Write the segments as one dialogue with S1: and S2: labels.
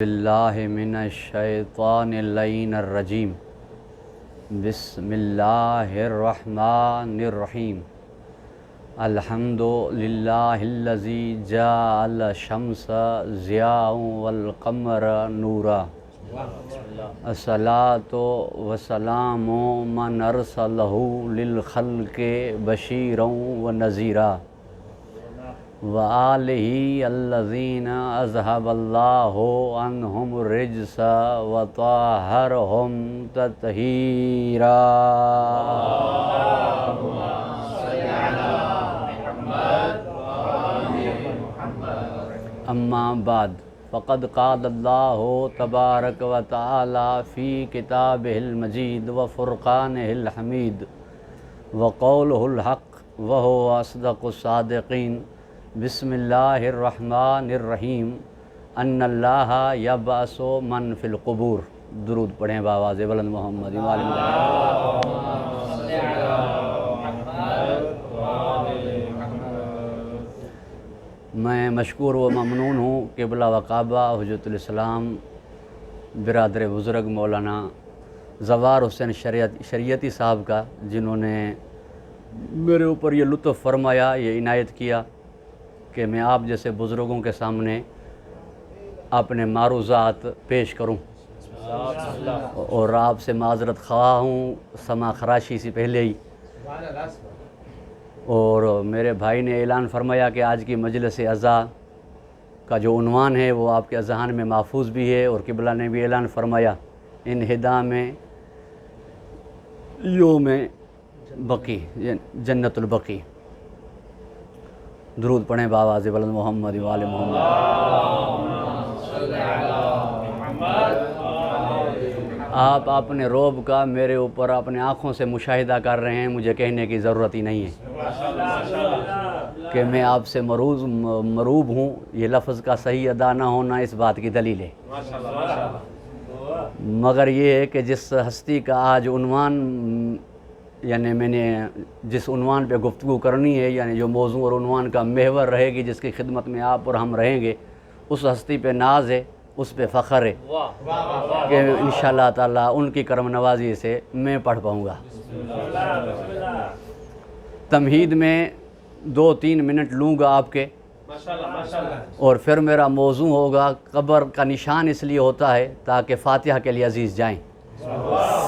S1: باللہ من الشیطان اللعین الرجیم بسم اللہ الرحمن الرحیم الحمد للہ الذی جعل الشمس ضیاء والقمر نورا الصلاۃ والسلام من ارسلہ للخلق بشیرا ونذیرا وآلہ الذین اذہب اللہ عنہم الرجس وطہرہم تطہیرا۔ اما بعد فقد قال اللہ تبارک و تعالی فی کتابہ المجید وفرقانہ الحمید وقولہ الحق وہو اصدق الصادقین۔ بسم اللہ الرحمن الرحیم ان اللہ یبعث من فی القبور۔ درود پڑھیں بآواز بلند محمد وآل محمد۔ میں مشکور و ممنون ہوں قبلہ و کعبہ حجت الاسلام برادر بزرگ مولانا زوار حسین شریعتی صاحب کا، جنہوں نے میرے اوپر یہ لطف فرمایا، یہ عنایت کیا کہ میں آپ جیسے بزرگوں کے سامنے اپنے معروضات پیش کروں، اور آپ سے معذرت خواہ ہوں سما خراشی سے پہلے ہی۔ اور میرے بھائی نے اعلان فرمایا کہ آج کی مجلس عزا کا جو عنوان ہے وہ آپ کے اذہان میں محفوظ بھی ہے، اور قبلہ نے بھی اعلان فرمایا انہدام یوم بقی، جنت البقی۔ درود پڑھیں بآواز بلند محمد وآل محمد۔ آپ اپنے روب کا میرے اوپر اپنے آنکھوں سے مشاہدہ کر رہے ہیں، مجھے کہنے کی ضرورت ہی نہیں ہے کہ میں آپ سے مروب ہوں۔ یہ لفظ کا صحیح ادا نہ ہونا اس بات کی دلیل ہے، مگر یہ ہے کہ جس ہستی کا آج عنوان، یعنی میں نے جس عنوان پہ گفتگو کرنی ہے، یعنی جو موضوع اور عنوان کا محور رہے گی، جس کی خدمت میں آپ اور ہم رہیں گے، اس ہستی پہ ناز ہے، اس پہ فخر ہے کہ انشاءاللہ تعالیٰ ان کی کرم نوازی سے میں پڑھ پاؤں گا۔ تمہید میں 2-3 منٹ لوں گا آپ کے، اور پھر میرا موضوع ہوگا قبر کا نشان اس لیے ہوتا ہے تاکہ فاتحہ کے لیے عزیز جائیں۔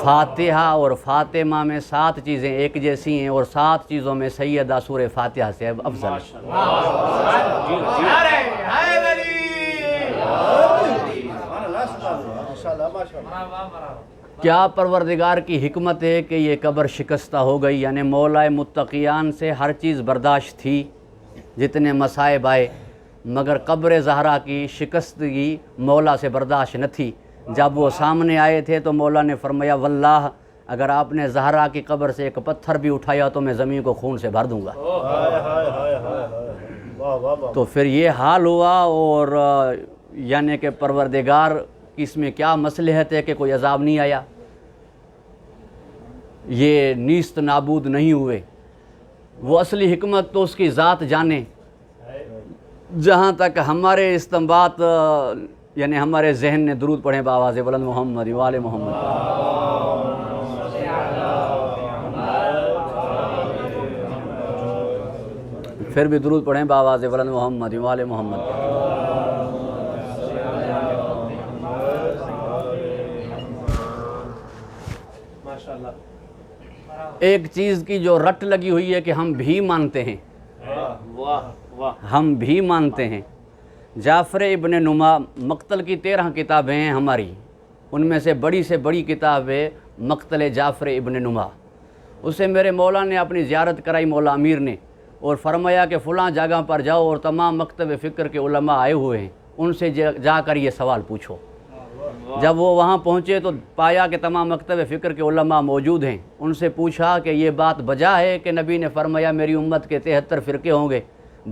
S1: فاتحہ اور فاطمہ میں 7 چیزیں ایک جیسی ہیں، اور 7 چیزوں میں سیدہ سورہ فاتحہ سے افضل ہے۔ کیا پروردگار کی حکمت ہے کہ یہ قبر شکستہ ہو گئی، یعنی مولا متقیان سے ہر چیز برداشت تھی، جتنے مصائب آئے، مگر قبر زہرا کی شکستگی مولا سے برداشت نہ تھی۔ جب وہ سامنے آئے تھے تو مولا نے فرمایا واللہ اگر آپ نے زہرا کی قبر سے ایک پتھر بھی اٹھایا تو میں زمین کو خون سے بھر دوں گا۔ تو پھر یہ حال ہوا، اور یعنی کہ پروردگار کی اس میں کیا مصلحت ہے کہ کوئی عذاب نہیں آیا، یہ نیست نابود نہیں ہوئے۔ وہ اصلی حکمت تو اس کی ذات جانے۔ جہاں تک ہمارے استنباط یعنی ہمارے ذہن نے، درود پڑھیں بآواز بلند محمد وآل محمد۔ پھر بھی درود پڑھیں بآواز بلند محمد وآل محمد۔ ایک چیز کی جو رٹ لگی ہوئی ہے کہ ہم بھی مانتے ہیں، ہم بھی مانتے ہیں۔ جعفر ابن نما، مقتل کی 13 کتابیں ہیں ہماری، ان میں سے بڑی کتاب ہے مقتل جعفر ابن نما۔ اسے میرے مولا نے اپنی زیارت کرائی، مولا امیر نے، اور فرمایا کہ فلاں جگہ پر جاؤ اور تمام مکتب فکر کے علماء آئے ہوئے ہیں، ان سے جا کر یہ سوال پوچھو۔ جب وہ وہاں پہنچے تو پایا کہ تمام مکتب فکر کے علماء موجود ہیں۔ ان سے پوچھا کہ یہ بات بجا ہے کہ نبی نے فرمایا میری امت کے 73 فرقے ہوں گے،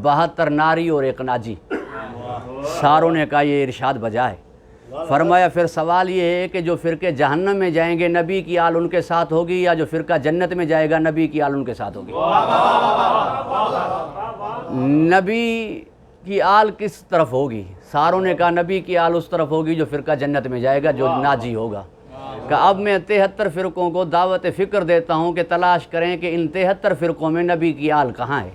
S1: 72 ناری اور 1 ناجی۔ ساروں نے کہا یہ ارشاد بجا ہے۔ فرمایا پھر سوال یہ ہے کہ جو فرقے جہنم میں جائیں گے نبی کی آل ان کے ساتھ ہوگی، یا جو فرقہ جنت میں جائے گا نبی کی آل ان کے ساتھ ہوگی؟ نبی کی آل کس طرف ہوگی؟ ساروں نے کہا نبی کی آل اس طرف ہوگی جو فرقہ جنت میں جائے گا، جو ناجی ہوگا۔ کہا اب میں 73 فرقوں کو دعوت فکر دیتا ہوں کہ تلاش کریں کہ ان 73 فرقوں میں نبی کی آل کہاں ہے۔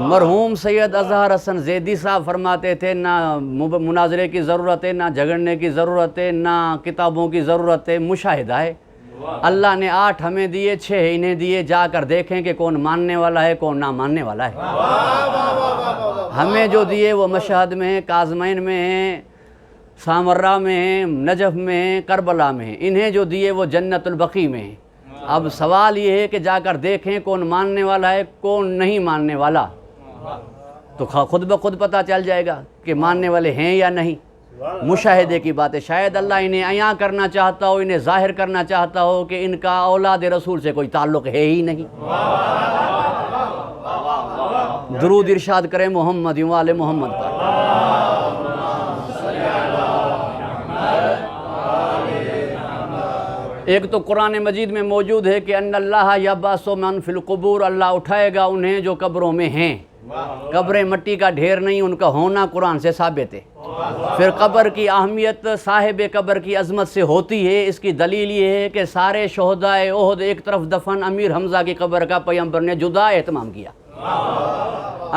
S1: مرحوم سید اظہر حسن زیدی صاحب فرماتے تھے نہ مناظرے کی ضرورت ہے، نہ جھگڑنے کی ضرورت ہے، نہ کتابوں کی ضرورت ہے، مشاہدہ ہے۔ اللہ نے 8 ہمیں دیے، 6 انہیں دیے، جا کر دیکھیں کہ کون ماننے والا ہے کون نہ ماننے والا ہے۔ ہمیں جو دیے وہ مشہد میں ہیں، کاظمین میں ہیں، سامرہ میں ہیں، نجف میں ہیں، کربلا میں ہیں۔ انہیں جو دیے وہ جنت البقیع میں ہیں۔ اب سوال یہ ہے کہ جا کر دیکھیں کون ماننے والا ہے کون نہیں ماننے والا، تو خود بخود پتہ چل جائے گا کہ ماننے والے ہیں یا نہیں۔ مشاہدے کی بات ہے، شاید اللہ انہیں عیاں کرنا چاہتا ہو، انہیں ظاہر کرنا چاہتا ہو کہ ان کا اولاد رسول سے کوئی تعلق ہے ہی نہیں۔ درود ارشاد کریں محمد و آل محمد پر۔ ایک تو قرآن مجید میں موجود ہے کہ ان اللہ یبعث من فی القبور، اللہ اٹھائے گا انہیں جو قبروں میں ہیں۔ قبریں مٹی کا ڈھیر نہیں، ان کا ہونا قرآن سے ثابت ہے۔ پھر قبر کی اہمیت صاحب قبر کی عظمت سے ہوتی ہے۔ اس کی دلیل یہ ہے کہ سارے شہدائے احد ایک طرف دفن، امیر حمزہ کی قبر کا پیغمبر نے جدا اہتمام کیا۔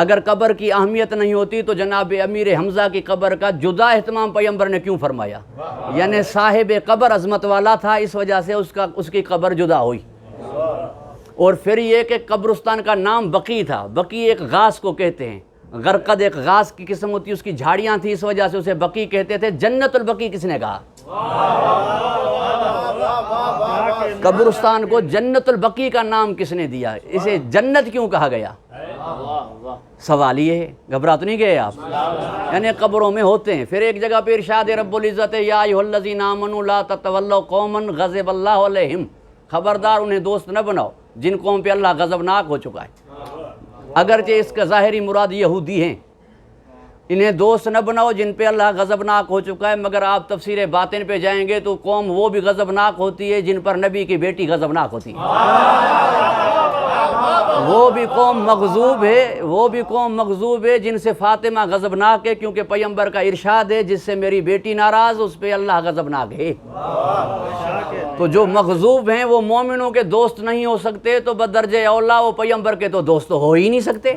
S1: اگر قبر کی اہمیت نہیں ہوتی تو جناب امیر حمزہ کی قبر کا جدا اہتمام پیغمبر نے کیوں فرمایا؟ یعنی صاحب قبر عظمت والا تھا، اس وجہ سے اس کی قبر جدا ہوئی۔ اور پھر یہ کہ قبرستان کا نام بقیع تھا، بقیع ایک غاز کو کہتے ہیں، غرقد ایک غاز کی قسم ہوتی ہے، اس کی جھاڑیاں تھیں، اس وجہ سے اسے بقیع کہتے تھے۔ جنت البقیع کس نے کہا؟ قبرستان کو جنت البقیع کا نام کس نے دیا؟ اسے جنت کیوں کہا گیا؟ سوال یہ ہے، گھبرا تو نہیں گئے آپ؟ یعنی قبروں میں ہوتے ہیں۔ پھر ایک جگہ پہ ارشاد رب العزت یا ایھا الذین آمنوا لا تتولوا قوما غضب اللہ علیہم، خبردار انہیں دوست نہ بناؤ جن قوم پہ اللہ غضبناک ہو چکا ہے۔ اگرچہ اس کا ظاہری مراد یہودی ہیں، انہیں دوست نہ بناؤ جن پہ اللہ غضبناک ہو چکا ہے، مگر آپ تفسیر باطن پہ جائیں گے تو قوم وہ بھی غضبناک ہوتی ہے جن پر نبی کی بیٹی غضبناک ہوتی ہے۔ وہ بھی قوم مغضوب ہے، وہ بھی قوم مغضوب ہے جن سے فاطمہ غضبناک ہے، کیونکہ پیغمبر کا ارشاد ہے جس سے میری بیٹی ناراض اس پہ اللہ غضبناک ہے۔ تو جو مغضوب ہیں وہ مومنوں کے دوست نہیں ہو سکتے، تو بدرجہ اولا وہ پیغمبر کے تو دوست ہو ہی نہیں سکتے۔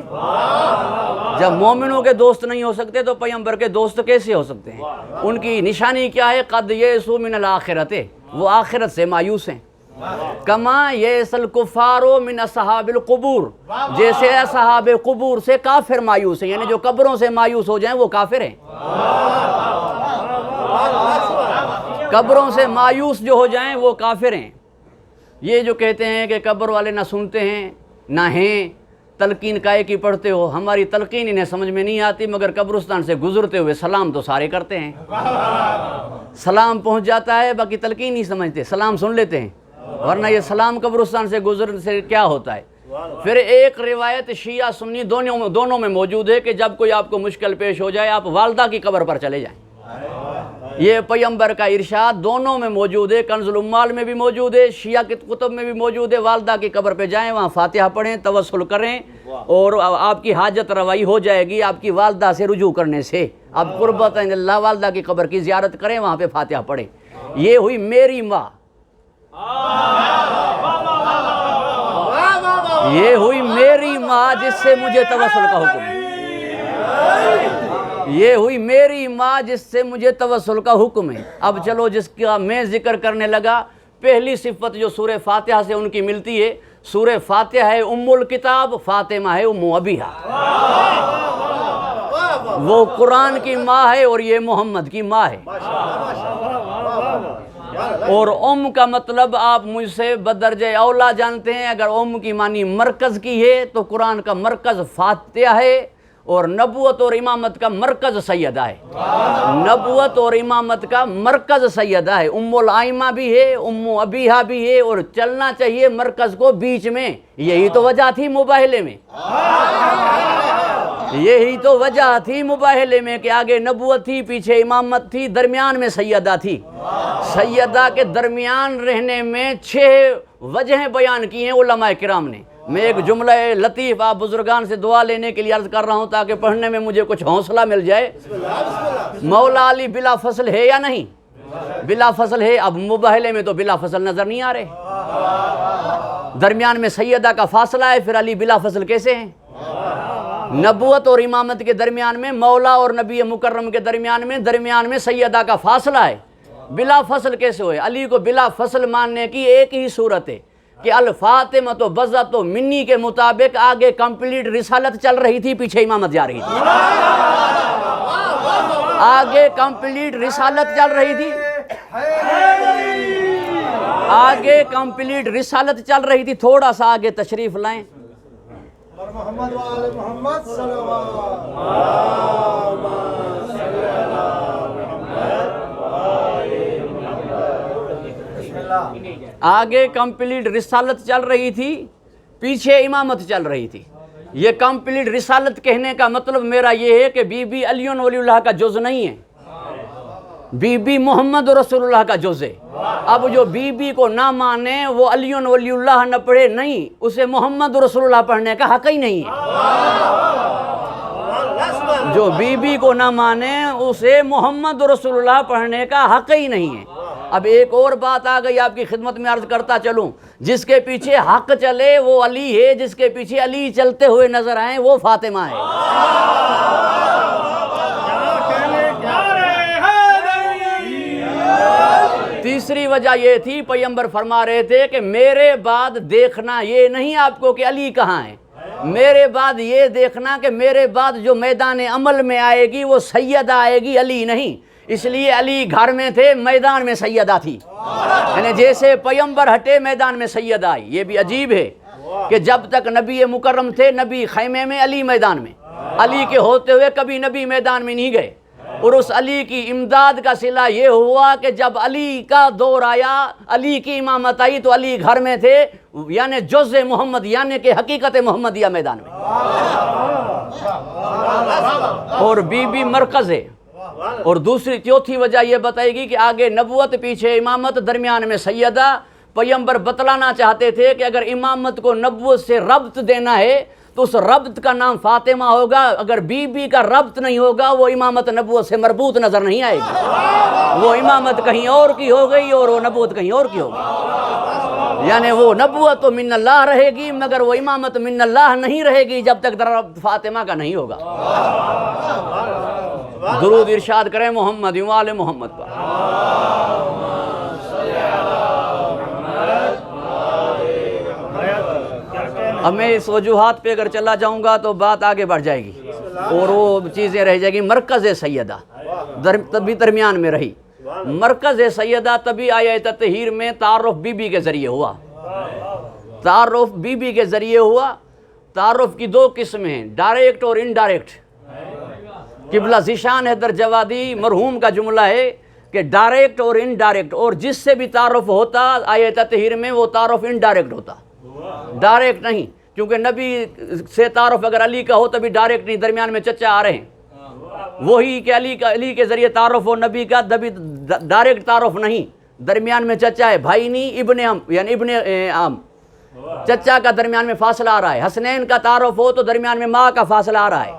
S1: جب مومنوں کے دوست نہیں ہو سکتے تو پیغمبر کے دوست کیسے ہو سکتے ہیں؟ ان کی نشانی کیا ہے؟ قد یئسوا من الآخرۃ، وہ آخرت سے مایوس ہیں۔ کما یئس الکفار من اصحاب القبور، جیسے اصحاب قبور سے کافر مایوس ہیں، یعنی جو قبروں سے مایوس ہو جائیں وہ کافر ہیں۔ قبروں سے مایوس جو ہو جائیں وہ کافر ہیں۔ یہ جو کہتے ہیں کہ قبر والے نہ سنتے ہیں نہ ہیں، تلقین کائے کی پڑھتے ہو، ہماری تلقین انہیں سمجھ میں نہیں آتی، مگر قبرستان سے گزرتے ہوئے سلام تو سارے کرتے ہیں۔ سلام پہنچ جاتا ہے، باقی تلقین نہیں سمجھتے، سلام سن لیتے ہیں، ورنہ یہ سلام قبرستان سے گزرنے سے کیا ہوتا ہے۔ پھر ایک روایت شیعہ سنی دونوں میں موجود ہے کہ جب کوئی آپ کو مشکل پیش ہو جائے آپ والدہ کی قبر پر چلے جائیں۔ یہ پیغمبر کا ارشاد دونوں میں موجود ہے، کنز العمال میں بھی موجود ہے، شیعہ کی کتب میں بھی موجود ہے۔ والدہ کی قبر پہ جائیں، وہاں فاتحہ پڑھیں، توسل کریں، اور آپ کی حاجت روائی ہو جائے گی آپ کی والدہ سے رجوع کرنے سے۔ آپ قربت عند اللہ والدہ کی قبر کی زیارت کریں، وہاں پہ فاتحہ پڑھیں۔ یہ ہوئی میری ماں، یہ ہوئی میری ماں جس سے مجھے توسل کا حکم ہے، یہ ہوئی میری ماں جس سے مجھے توسل کا حکم ہے۔ اب چلو جس کا میں ذکر کرنے لگا، پہلی صفت جو سورہ فاتحہ سے ان کی ملتی ہے، سورہ فاتحہ ہے ام الکتاب، فاطمہ ہے ام ابیہا۔ وہ قرآن کی ماں ہے اور یہ محمد کی ماں ہے۔ اور ام کا مطلب آپ مجھ سے بدرجہ اولا جانتے ہیں، اگر ام کی معنی مرکز کی ہے تو قرآن کا مرکز فاتحہ ہے، اور نبوت اور امامت کا مرکز سیدہ ہے۔ نبوت اور امامت کا مرکز سیدہ ہے، ام الائمہ بھی ہے، ام ابیہا بھی ہے، اور چلنا چاہیے مرکز کو بیچ میں۔ یہی تو وجہ تھی مباہلے میں، یہی تو وجہ تھی مباہلے میں کہ آگے نبوت تھی، پیچھے امامت تھی، درمیان میں سیدہ تھی۔ سیدہ کے درمیان رہنے میں 6 وجہیں بیان کی ہیں علماء کرام نے۔ میں ایک جملہ لطیف آپ بزرگان سے دعا لینے کے لیے عرض کر رہا ہوں تاکہ پڑھنے میں مجھے کچھ حوصلہ مل جائے۔ مولا علی بلا فصل ہے یا نہیں؟ بلا فصل ہے۔ اب مباہلے میں تو بلا فصل نظر نہیں آ رہے، درمیان میں سیدہ کا فاصلہ ہے، پھر علی بلا فصل کیسے ہیں؟ نبوت اور امامت کے درمیان میں، مولا اور نبی مکرم کے درمیان میں سیدہ کا فاصلہ ہے، بلا فصل کیسے ہوئے؟ علی کو بلا فصل ماننے کی ایک ہی صورت ہے کہ الفاطمہ تو بزت و منی کے مطابق آگے کمپلیٹ رسالت چل رہی تھی، پیچھے امامت جا رہی تھی۔ آگے کمپلیٹ رسالت چل رہی تھی، آگے کمپلیٹ رسالت چل رہی تھی۔ تھوڑا سا آگے تشریف لائیں۔
S2: محمد وآل محمد صلی اللہ۔
S1: آگے کمپلیٹ رسالت چل رہی تھی، پیچھے امامت چل رہی تھی۔ یہ کمپلیٹ رسالت کہنے کا مطلب میرا یہ ہے کہ بی بی علی ولی اللہ کا جز نہیں ہے، بی بی محمد رسول اللہ کا جز ہے۔ اب جو بی بی کو نہ مانے وہ علی ولی اللہ نہ پڑھے، نہیں، اسے محمد رسول اللہ پڑھنے کا حق ہی نہیں ہے۔ جو بی بی کو نہ مانے اسے محمد رسول اللہ پڑھنے کا حق ہی نہیں ہے۔ اب ایک اور بات آ گئی، آپ کی خدمت میں عرض کرتا چلوں، جس کے پیچھے حق چلے وہ علی ہے، جس کے پیچھے علی چلتے ہوئے نظر آئیں وہ فاطمہ ہے۔ تیسری وجہ یہ تھی، پیغمبر فرما رہے تھے کہ میرے بعد دیکھنا یہ نہیں آپ کو کہ علی کہاں ہے، میرے بعد یہ دیکھنا کہ میرے بعد جو میدان عمل میں آئے گی وہ سیدہ آئے گی، علی نہیں۔ اس لیے علی گھر میں تھے، میدان میں سیدہ تھی، یعنی جیسے پیغمبر ہٹے میدان میں سیدہ آئی۔ یہ بھی عجیب ہے کہ جب تک نبی مکرم تھے، نبی خیمے میں، علی میدان میں، علی کے ہوتے ہوئے کبھی نبی میدان میں نہیں گئے۔ اور اس علی کی امداد کا صلہ یہ ہوا کہ جب علی کا دور آیا، علی کی امامت آئی تو علی گھر میں تھے، یعنی جز محمد، یعنی کہ حقیقت محمدیہ میدان میں، اور بی بی مرکز ہے۔ اور دوسری چوتھی وجہ یہ بتائے گی کہ آگے نبوت، پیچھے امامت، درمیان میں سیدہ۔ پیغمبر بتلانا چاہتے تھے کہ اگر امامت کو نبوت سے ربط دینا ہے تو اس ربط کا نام فاطمہ ہوگا، اگر بی بی کا ربط نہیں ہوگا وہ امامت نبوت سے مربوط نظر نہیں آئے گی، وہ امامت کہیں اور کی ہو گئی اور وہ نبوت کہیں اور کی ہو گئی۔ یعنی وہ نبوت تو من اللہ رہے گی مگر وہ امامت من اللہ نہیں رہے گی جب تک ربط فاطمہ کا نہیں ہوگا۔ درود ارشاد کریں محمد وآل محمد پر۔ اب میں اس وجوہات پہ اگر چلا جاؤں گا تو بات آگے بڑھ جائے گی اور وہ چیزیں رہ جائے گی۔ مرکز سیدہ تبھی درمیان میں رہی، مرکز سیدہ تبھی آیہ تطہیر میں تعارف بی بی کے ذریعے ہوا، تعارف بی بی کے ذریعے ہوا۔ تعارف کی دو قسمیں ہیں، ڈائریکٹ اور انڈائریکٹ۔ قبلہ ذیشان حیدر جوادی مرحوم کا جملہ ہے کہ ڈائریکٹ اور انڈائریکٹ، اور جس سے بھی تعارف ہوتا آیہ تطہیر میں وہ تعارف انڈائریکٹ ہوتا، ڈائریکٹ نہیں، کیونکہ نبی سے تعارف اگر علی کا ہو تبھی ڈائریکٹ نہیں، درمیان میں چچا آ رہے ہیں، وہی کہ علی کے ذریعے تعارف ہو نبی کا، تبھی ڈائریکٹ تعارف نہیں، درمیان میں چچا ہے، بھائی نہیں، ابن عم یعنی ابن عم، چچا کا درمیان میں فاصلہ آ رہا ہے۔ حسنین کا تعارف ہو تو درمیان میں ماں کا فاصلہ آ رہا ہے۔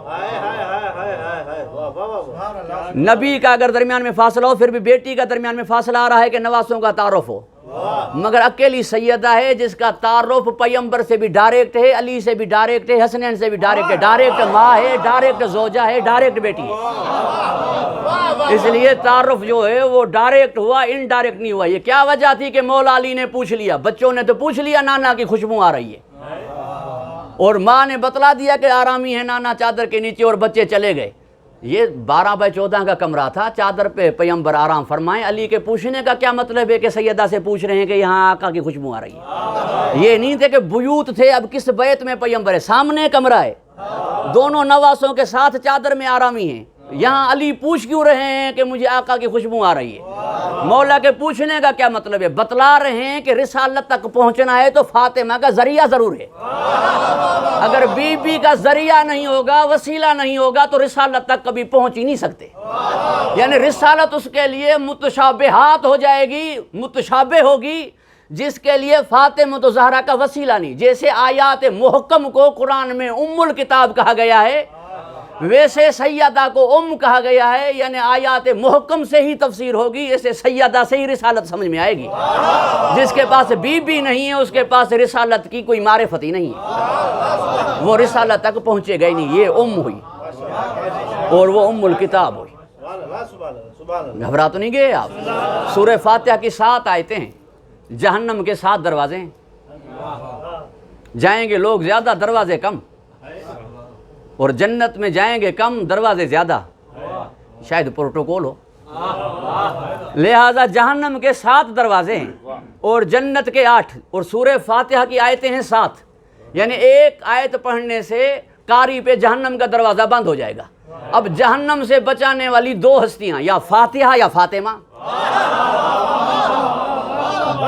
S1: نبی کا اگر درمیان میں فاصلہ ہو پھر بھی بیٹی کا درمیان میں فاصلہ آ رہا ہے کہ نواسوں کا تعارف ہو، مگر اکیلی سیدہ ہے جس کا تعارف پیغمبر سے بھی ڈائریکٹ ہے، علی سے بھی ڈائریکٹ ہے، حسنین سے بھی ڈائریکٹ ہے، ڈائریکٹ ماں ہے، ڈائریکٹ زوجہ ہے، ڈائریکٹ بیٹی ہے۔ اس لیے تعارف جو ہے وہ ڈائریکٹ ہوا، انڈائریکٹ نہیں ہوا۔ یہ کیا وجہ تھی کہ مولا علی نے پوچھ لیا، بچوں نے تو پوچھ لیا نانا کی خوشبو آ رہی ہے، اور ماں نے بتلا دیا کہ آرامی ہے نانا چادر کے نیچے، اور بچے چلے گئے۔ یہ 12x14 کا کمرہ تھا، چادر پہ پیغمبر آرام فرمائیں۔ علی کے پوچھنے کا کیا مطلب ہے کہ سیدہ سے پوچھ رہے ہیں کہ یہاں آقا کی خوشبو آ رہی ہے؟ یہ نہیں تھے کہ بیوت تھے، اب کس بیت میں پیغمبر ہے، سامنے کمرہ ہے، دونوں نواسوں کے ساتھ چادر میں آرامی ہیں، یہاں علی پوچھ کیوں رہے ہیں کہ مجھے آقا کی خوشبو آ رہی ہے؟ مولا کے پوچھنے کا کیا مطلب ہے؟ بتلا رہے ہیں کہ رسالت تک پہنچنا ہے تو فاطمہ کا ذریعہ ضرور ہے، اگر بی بی کا ذریعہ نہیں ہوگا، وسیلہ نہیں ہوگا تو رسالت تک کبھی پہنچ ہی نہیں سکتے۔ یعنی رسالت اس کے لیے متشابہات ہو جائے گی، متشابہ ہوگی جس کے لیے فاطمہ تو زہرا کا وسیلہ نہیں. جیسے آیات محکم کو قرآن میں ام الکتاب کہا گیا ہے، ویسے سیدہ کو کہا گیا ہے، یعنی آیات محکم سے ہی تفسیر ہوگی، ایسے سیدہ سے ہی رسالت سمجھ میں آئے گی. جس کے پاس بی بی نہیں ہے اس کے پاس رسالت کی کوئی معرفت ہی نہیں ہے، وہ رسالت تک پہنچے گئی نہیں. یہ ہوئی اور وہ الکتاب ہوئی. گھبرا تو نہیں گئے آپ؟ سورہ فاتحہ کی 7 آیتیں ہیں، جہنم کے 7 دروازے ہیں. جائیں گے لوگ زیادہ، دروازے کم، اور جنت میں جائیں گے کم، دروازے زیادہ. شاید پروٹوکول ہو. لہذا جہنم کے 7 دروازے ہیں اور جنت کے 8، اور سورہ فاتحہ کی آیتیں ہیں 7. یعنی ایک آیت پڑھنے سے قاری پہ جہنم کا دروازہ بند ہو جائے گا. اب جہنم سے بچانے والی 2 ہستیاں، یا فاتحہ یا فاطمہ.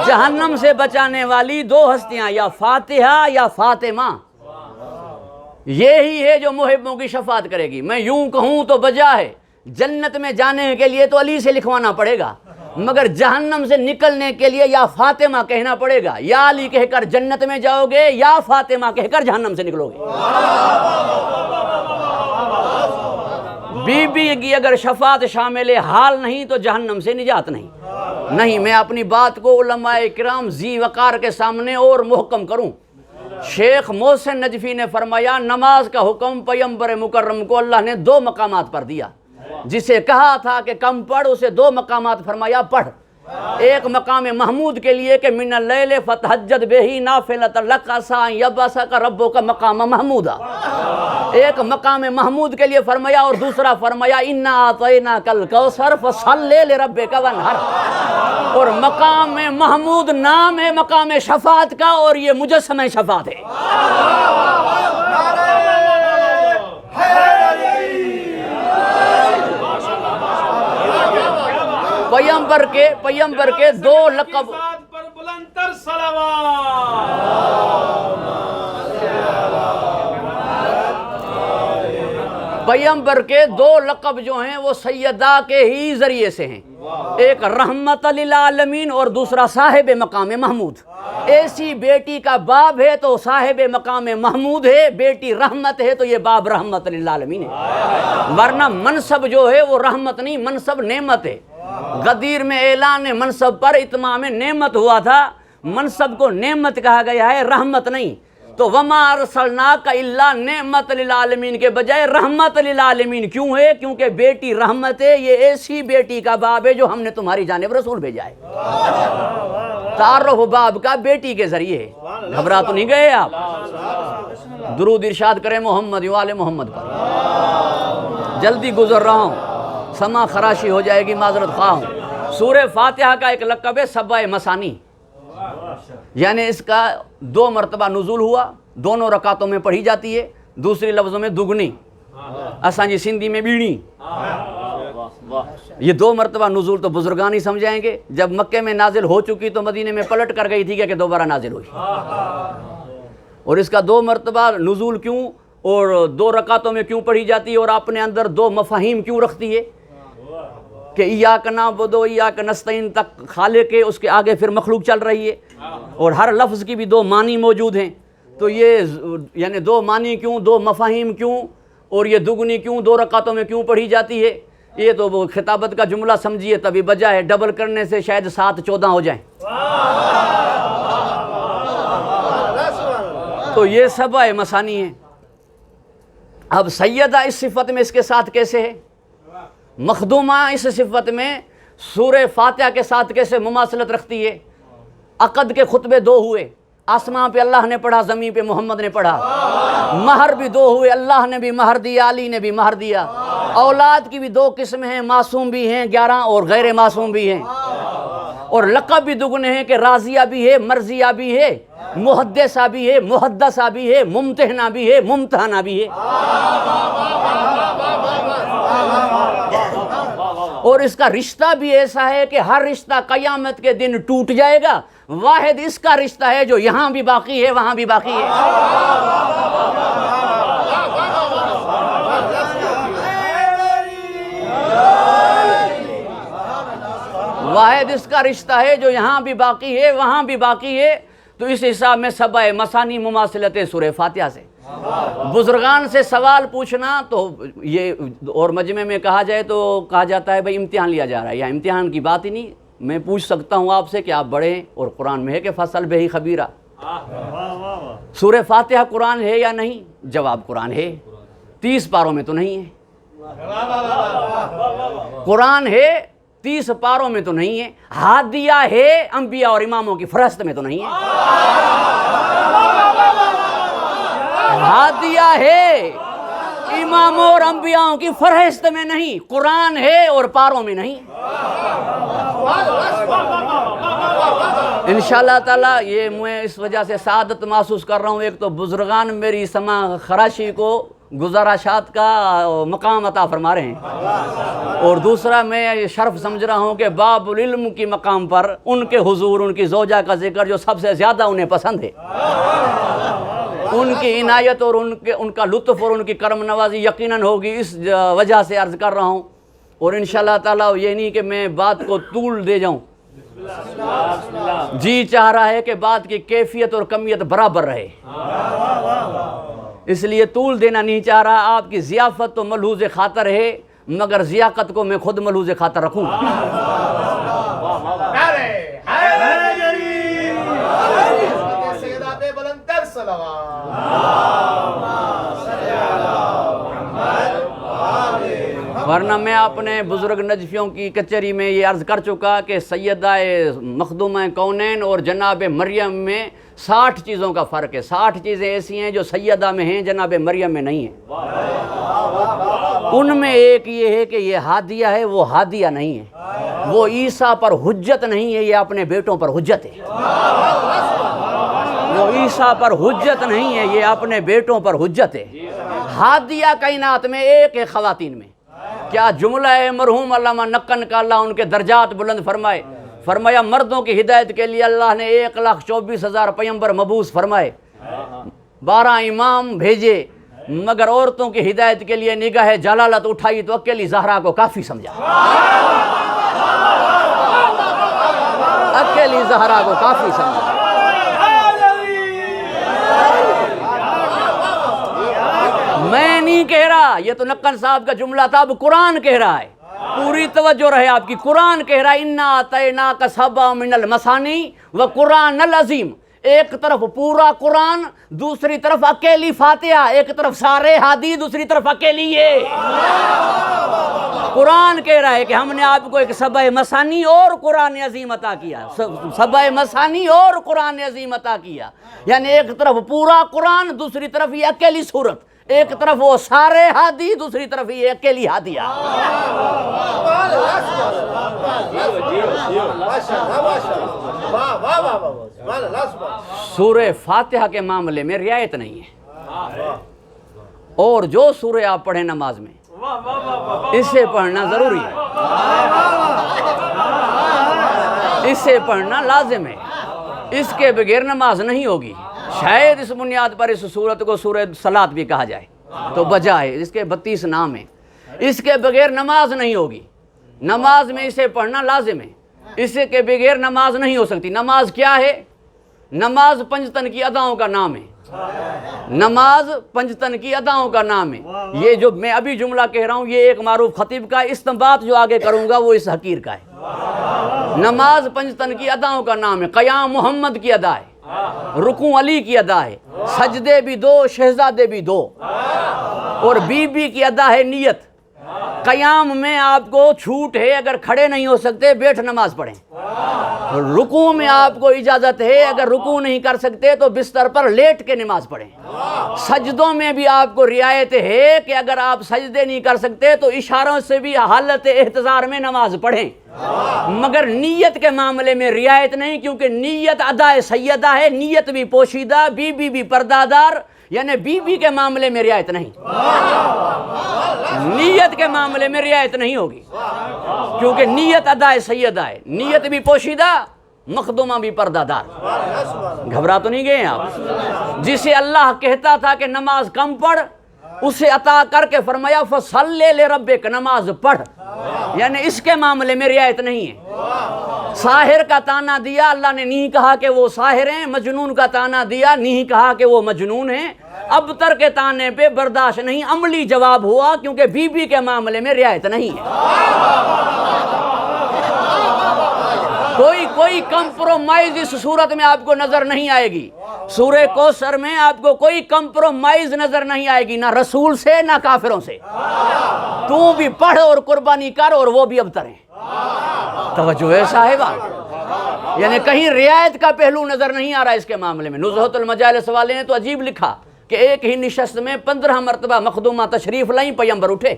S1: جہنم سے بچانے والی 2 ہستیاں، یا فاتحہ یا فاطمہ. یہی ہے جو محبوں کی شفاعت کرے گی. میں یوں کہوں تو بجا ہے، جنت میں جانے کے لیے تو علی سے لکھوانا پڑے گا، مگر جہنم سے نکلنے کے لیے یا فاطمہ کہنا پڑے گا. یا علی کہہ کر جنت میں جاؤ گے، یا فاطمہ کہہ کر جہنم سے نکلو گے. بی بی کی اگر شفاعت شامل حال نہیں تو جہنم سے نجات نہیں. میں اپنی بات کو علماء کرام ذی وقار کے سامنے اور محکم کروں. شیخ محسن نجفی نے فرمایا نماز کا حکم پیغمبر مکرم کو اللہ نے 2 مقامات پر دیا. جسے کہا تھا کہ کم پڑھ، اسے 2 مقامات فرمایا پڑھ. ایک مقام محمود کے لیے کہ من اللیل فتہجد بہ نافلۃ لک عسی ان یبعثک ربک مقام محمودا. ایک مقام محمود کے لیے فرمایا، اور دوسرا فرمایا انا اعطیناک الکوثر فصلی لربک وانحر. اور مقام محمود نام ہے مقام شفاعت کا، اور یہ مجسمہ شفاعت ہے. پیغمبر کے 2 لقب،
S3: پر بلندتر صلوات.
S1: پیغمبر کے 2 لقب جو ہیں وہ سیدہ کے ہی ذریعے سے ہیں. ایک رحمت للعالمین اور دوسرا صاحب مقام محمود. ایسی بیٹی کا باب ہے تو صاحب مقام محمود ہے، بیٹی رحمت ہے تو یہ باب رحمت للعالمین ہے. ورنہ منصب جو ہے وہ رحمت نہیں، منصب نعمت ہے. غدیر میں اعلان منصب پر اتمام نعمت ہوا تھا. منصب کو نعمت کہا گیا ہے، رحمت نہیں. تو وما ارسلناک الا نعمت للعالمین کے بجائے رحمت للعالمین کیوں ہے؟ کیونکہ بیٹی رحمت ہے. یہ ایسی بیٹی کا باب ہے جو ہم نے تمہاری جانب رسول بھیجا ہے. تعارف باب کا بیٹی کے ذریعے ہے. گھبرا تو نہیں گئے آپ؟ درود ارشاد کریں محمد وآل محمد پر. جلدی گزر رہا ہوں، سما خراشی ہو جائے گی، معذرت خواہ ہوں. سورہ فاتحہ کا ایک لقب ہے سبع مثانی، یعنی اس کا 2 مرتبہ نزول ہوا، دونوں رکعتوں میں پڑھی جاتی ہے. دوسری لفظوں میں دگنی، اساں جی سندھی میں بیڑی. یہ 2 مرتبہ نزول تو بزرگان ہی سمجھائیں گے. جب مکے میں نازل ہو چکی تو مدینے میں پلٹ کر گئی تھی کہ دوبارہ نازل ہوئی. اور اس کا 2 مرتبہ نزول کیوں اور 2 رکعتوں میں کیوں پڑھی جاتی ہے، اور اپنے اندر 2 مفاہیم کیوں رکھتی ہے کہ ایاک نعبد و ایاک نستعین تک خالق ہے، اس کے آگے پھر مخلوق چل رہی ہے، اور ہر لفظ کی بھی 2 معنی موجود ہیں. تو یہ یعنی 2 معنی کیوں، 2 مفاہیم کیوں، اور یہ دگنی کیوں 2 رکعتوں میں کیوں پڑھی جاتی ہے. یہ تو وہ خطابت کا جملہ سمجھیے تبھی بجا ہے. ڈبل کرنے سے شاید 7 14 ہو جائیں. تو یہ سبع مثانی ہیں. اب سیدہ اس صفت میں اس کے ساتھ کیسے ہے؟ مخدومہ اس صفت میں سورہ فاتحہ کے ساتھ کیسے مماثلت رکھتی ہے؟ عقد کے خطبے 2 ہوئے، آسمان پہ اللہ نے پڑھا، زمین پہ محمد نے پڑھا. مہر بھی 2 ہوئے، اللہ نے بھی مہر دیا، علی نے بھی مہر دیا. اولاد کی بھی 2 قسم ہیں، معصوم بھی ہیں 11 اور غیر معصوم بھی ہیں. اور لقب بھی دگنے ہیں کہ راضیہ بھی ہے، مرضیہ بھی ہے، محدثہ بھی ہے، محدثہ بھی ہے، ممتحنہ بھی ہے، ممتحنہ بھی ہے. اور اس کا رشتہ بھی ایسا ہے کہ ہر رشتہ قیامت کے دن ٹوٹ جائے گا. واحد اس کا رشتہ ہے جو یہاں بھی باقی ہے، وہاں بھی باقی ہے. واحد اس کا رشتہ ہے جو یہاں بھی باقی ہے وہاں بھی باقی ہے. تو اس حساب میں سبع مثانی مماثلت سورہ فاتحہ سے بزرگان سے سوال پوچھنا تو یہ اور مجمع میں کہا جائے تو کہا جاتا ہے بھئی امتحان لیا جا رہا ہے. یا امتحان کی بات ہی نہیں. میں پوچھ سکتا ہوں آپ سے کہ آپ بڑے ہیں اور قرآن میں ہے کہ فصل بہی خبیرہ. سورہ فاتحہ قرآن ہے یا نہیں؟ جواب قرآن ہے. 30 پاروں میں تو نہیں ہے. قرآن ہے 30 پاروں میں تو نہیں ہے. ہادیہ ہے انبیاء اور اماموں کی فہرست میں تو نہیں ہے. ہادیہ ہے اماموں اور انبیاءوں کی فہرست میں نہیں. قرآن ہے اور پاروں میں نہیں. انشاءاللہ تعالیٰ یہ میں اس وجہ سے سعادت محسوس کر رہا ہوں. ایک تو بزرگان میری سما خراشی کو گزارشات کا مقام عطا فرما رہے ہیں، اور دوسرا میں یہ شرف سمجھ رہا ہوں کہ باب العلم کی مقام پر ان کے حضور، ان کی زوجہ کا ذکر جو سب سے زیادہ انہیں پسند ہے، ان کی عنایت اور ان کا لطف اور ان کی کرم نوازی یقیناً ہوگی. اس وجہ سے عرض کر رہا ہوں. اور انشاءاللہ تعالیٰ یہ نہیں کہ میں بات کو طول دے جاؤں، جی چاہ رہا ہے کہ بات کی کیفیت اور کمیت برابر رہے، اس لیے طول دینا نہیں چاہ رہا. آپ کی ضیافت تو ملحوظ خاطر ہے، مگر ضیاقت کو میں خود ملحوظ خاطر رکھوں گا. ورنہ میں اپنے بزرگ نجفیوں کی کچہری میں یہ عرض کر چکا کہ سیدہ مخدومہ کونین اور جناب مریم میں 60 چیزوں کا فرق ہے. 60 چیزیں ایسی ہیں جو سیدہ میں ہیں، جناب مریم میں نہیں ہیں. ان میں ایک یہ ہے کہ یہ ہادیہ ہے، وہ ہادیہ نہیں ہے. وہ عیسیٰ پر حجت نہیں ہے، یہ اپنے بیٹوں پر حجت ہے. وہ عیسیٰ پر حجت نہیں ہے، یہ اپنے بیٹوں پر حجت ہے. ہادیہ کائنات میں ایک ہے خواتین میں. کیا جملہ ہے مرحوم علامہ نقن کا اللہ ان کے درجات بلند فرمائے. فرمایا مردوں کی ہدایت کے لیے اللہ نے 1,24,000 پیغمبر مبعوث فرمائے، 12 امام بھیجے، مگر عورتوں کی ہدایت کے لیے نگاہ جلالت اٹھائی تو اکیلی زہرا کو کافی سمجھا. اکیلی زہرا کو کافی سمجھا. میں نہیں کہہ رہا، یہ تو نقن صاحب کا جملہ تھا، اب قرآن کہہ رہا ہے. پوری توجہ رہے آپ کی. قرآن کہہ رہا ہے اِنَّا أَعْطَيْنَاكَ سَبْعًا مِنَ الْمَثَانِي وَقُرْآنَ الْعَظِيمَ. ایک طرف پورا قرآن، دوسری طرف اکیلی فاتحہ. ایک طرف سارے ہادی، دوسری طرف اکیلی یہ. قرآن کہہ رہا ہے کہ ہم نے آپ کو ایک سبع مثانی اور قرآن عظیم عطا کیا. سبع مثانی اور قرآن عظیم عطا کیا، یعنی ایک طرف پورا قرآن، دوسری طرف یہ اکیلی سورت. ایک طرف وہ سارے ہادی، دوسری طرف یہ اکیلی ہادیہ. سورہ فاتحہ کے معاملے میں رعایت نہیں ہے، اور جو سورہ آپ پڑھیں نماز میں اسے پڑھنا ضروری ہے، اسے پڑھنا لازم ہے. اس کے بغیر نماز نہیں ہوگی. شاید اس بنیاد پر اس سورت کو سورہ صلاۃ بھی کہا جائے تو بجائے، اس کے 32 نام ہیں. اس کے بغیر نماز نہیں ہوگی. نماز میں اسے پڑھنا لازم ہے، اس کے بغیر نماز نہیں ہو سکتی. نماز کیا ہے؟ نماز پنجتن کی اداؤں کا نام ہے. نماز پنجتن کی اداؤں کا نام ہے. یہ جو میں ابھی جملہ کہہ رہا ہوں یہ ایک معروف خطیب کا، استنباط جو آگے کروں گا وہ اس حقیر کا ہے. نماز پنجتن کی اداؤں کا نام ہے. قیام محمد کی ادا ہے، رکوع علی کی ادا ہے، سجدے بھی 2، شہزادے بھی 2، اور بی بی کی ادا ہے نیت. قیام میں آپ کو چھوٹ ہے، اگر کھڑے نہیں ہو سکتے بیٹھ نماز پڑھیں. رکوع میں آپ کو اجازت ہے، اگر رکوع نہیں کر سکتے تو بستر پر لیٹ کے نماز پڑھیں. سجدوں میں بھی آپ کو رعایت ہے کہ اگر آپ سجدے نہیں کر سکتے تو اشاروں سے بھی حالت احتضار میں نماز پڑھیں. مگر نیت کے معاملے میں رعایت نہیں، کیونکہ نیت ادا سیدہ ہے. نیت بھی پوشیدہ، بی بی بھی پردہ دار، یعنی بی بی کے معاملے میں رعایت نہیں. نیت کے معاملے میں رعایت نہیں ہوگی، کیونکہ نیت ادا سیدہ ہے. نیت بھی پوشیدہ، مخدومہ بھی پردہ دار. گھبرا تو نہیں گئے آپ؟ جسے اللہ کہتا تھا کہ نماز کم پڑھ، اسے عطا کر کے فرمایا فَصَلِّ لِرَبِّكَ، نماز پڑھ. یعنی اس کے معاملے میں رعایت نہیں ہے. ساحر کا تانا دیا، اللہ نے نہیں کہا کہ وہ ساحر ہیں، مجنون کا تانا دیا، نہیں کہا کہ وہ مجنون ہیں۔ ابتر کے تانے پہ برداشت نہیں، عملی جواب ہوا، کیونکہ بی بی کے معاملے میں رعایت نہیں ہے۔ کوئی کمپرومائز اس صورت میں آپ کو نظر نہیں آئے گی۔ سورہ کوثر میں آپ کو کوئی کمپرومائز نظر نہیں آئے گی، نہ رسول سے نہ کافروں سے۔ تو بھی پڑھ اور قربانی کر اور وہ بھی ابتر ہیں۔ توجہ ہے صاحبہ، یعنی کہیں رعایت کا پہلو نظر نہیں آ رہا اس کے معاملے میں۔ نزہۃ المجالس والے نے تو عجیب لکھا کہ ایک ہی نشست میں 15 مرتبہ مخدومہ تشریف لائیں، پیغمبر اٹھے۔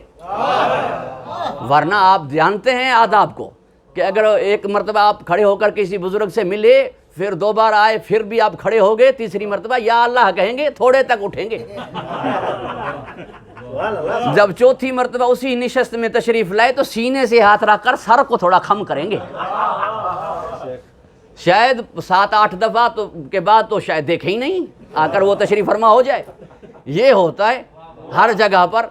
S1: ورنہ آپ جانتے ہیں آداب کو کہ اگر ایک مرتبہ آپ کھڑے ہو کر کسی بزرگ سے ملے، پھر دوبارہ آئے، پھر بھی آپ کھڑے ہو گئے، تیسری مرتبہ یا اللہ کہیں گے، تھوڑے تک اٹھیں گے۔ جب چوتھی مرتبہ اسی نشست میں تشریف لائے تو سینے سے ہاتھ رکھ کر سر کو تھوڑا خم کریں گے۔ شاید 7-8 دفعہ کے بعد تو شاید دیکھے ہی نہیں، آ کر وہ تشریف فرما ہو جائے۔ یہ ہوتا ہے ہر جگہ پر،